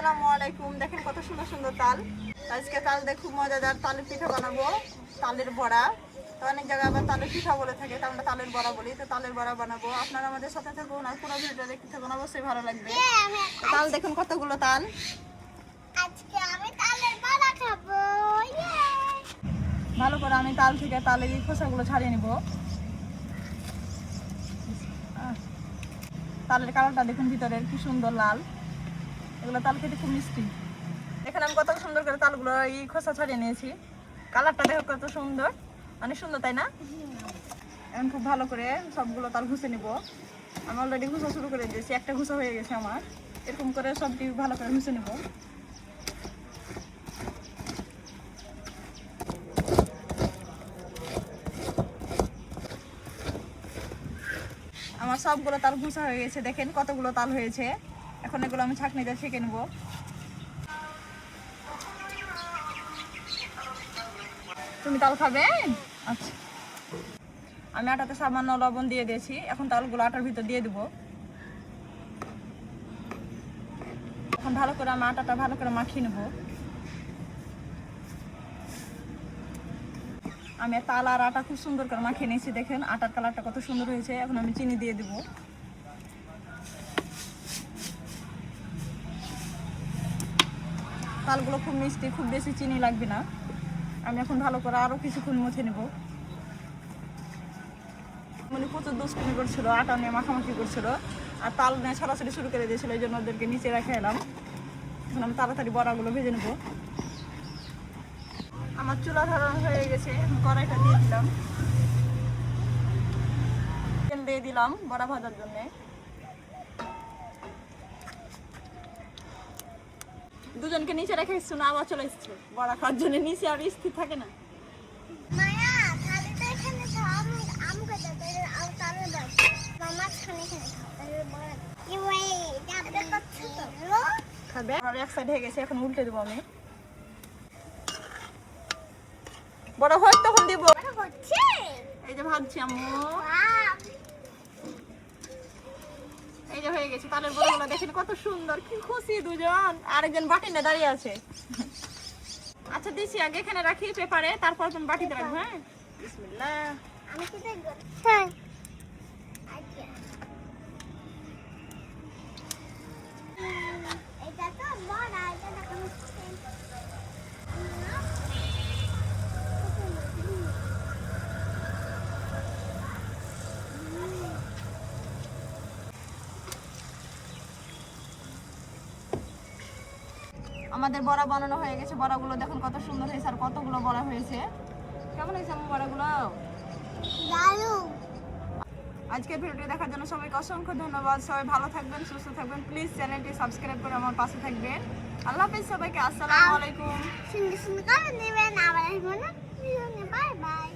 আসসালামু আলাইকুম। দেখেন কত সুন্দর সুন্দর তাল। আজকে তাল দিয়ে খুব মজাদার তালের পিঠা বানাবো, তালের বড়া। তো অনেক জায়গায় আবার তালের পিঠা বলে থাকে, তো আমরা তালের বড়া বলি। তো তালের বড়া বানাবো, আপনারা আমাদের সাথে থাকুন আর পুরো ভিডিওটা দেখতে থাকুন, অবশ্যই ভালো লাগবে। তাল দেখুন কতগুলো তাল। আজকে আমি তালের বড়া খাবো। ভালো করে আমি তাল থেকে তালের এই খোসাগুলো ছাড়িয়ে নিব। তালের কালারটা দেখুন ভিতরের কি সুন্দর লাল। এগুলো তাল খেতে খুব মিষ্টি। এখানে আমি কত সুন্দর করে তালগুলো এই খোসা ছাড়িয়ে নিয়েছি। কালারটা দেখো কত সুন্দর, অনেক সুন্দর তাই না? এখন খুব ভালো করে সবগুলো তাল ঘুষে নিব। আমি অলরেডি ঘুষা শুরু করে দিয়েছি, একটা ঘুষা হয়ে গেছে আমার। এরকম করে সবটি ভালো করে ঘুষে নিব। আমার সবগুলো তাল ঘুষা হয়ে গেছে, দেখেন কতগুলো তাল হয়েছে। এখন এগুলো আমি ছাঁকনিতে ছেঁকে নেব। তুমি তাল খাবে? আচ্ছা, আমি আটাতে সামান্য লবণ দিয়ে দিয়েছি। এখন তালগুলো আটার ভিতর দিয়ে দেবো। এখন ভালো করে আমি আটাটা ভালো করে মাখিয়ে নেব। আমি তাল আর আটা খুব সুন্দর করে মাখিয়ে নিয়েছি, দেখেন আটার কালারটা কত সুন্দর হয়েছে। এখন আমি চিনি দিয়ে দেবো। তালগুলো খুব মিষ্টি, খুব বেশি চিনি লাগবে না। আমি এখন ভালো করে আরও কিছুক্ষণ মুছে নেব। মানে প্রচুর দুষ্কর্মি করছিল, আটা নিয়ে মাখামাখি করছিল আর তাল নিয়ে ছড়াছড়ি শুরু করে দিয়েছিল, এই জন্য ওদেরকে নিচে রেখে এলাম। এখন আমি তাড়াতাড়ি বড়াগুলো ভেজে নেব। আমার চুলা ধরানো হয়ে গেছে, এখন কড়াইটা দিয়ে দিলাম। তেল দিয়ে দিলাম বড়া ভাজার জন্যে। দুজনকে নিচে রেখে এসছো না, আবার চলে এসছো বড়া খাওয়ার জন্য। নিচে আর স্থির থাকে না। মায়া তালেটা এখানে খাও, আমি খেতে পারি আর তালের বড়া মামার খানে খানে খাও তালের বড়া। ইওয়ে ডাবটা করছো তো খাবে। আর এক সাইড হয়ে গেছে, এখন উল্টে দেবো আমি। বড় হোক তখন দিব। হচ্ছে এই যে ভাজছি আম্মু, এই যে হয়ে গেছে তালের বড়াগুলো। দেখেন কত সুন্দর, কি খুশি দুজন। আরেকজন বাটি না দাঁড়িয়ে আছে। আচ্ছা দিছি, আগে এখানে রাখি পেপারে, তারপর তুমি বাটিতে রাখবো। হ্যাঁ বিসমিল্লাহ। আমি কি দেখব? হ্যাঁ আচ্ছা এটা তো বড়া, এটা দেখো আমাদের বড়া বানানো হয়ে গেছে। বড়াগুলো দেখুন কত সুন্দর হয়েছে আর কতগুলো বড়া হয়েছে। কেমন হয়েছে আমার বড়াগুলো? দারুণ। আজকের ভিডিওটি দেখার জন্য সবাইকে অসংখ্য ধন্যবাদ। সবাই ভালো থাকবেন, সুস্থ থাকবেন। প্লিজ চ্যানেলটি সাবস্ক্রাইব করে আমার পাশে থাকবেন। আল্লাহ হাফেজ সবাইকে। আসসালামু আলাইকুম। সুন্দর সুন্দর করে নেবেন, আবার আসবো না। Bye bye.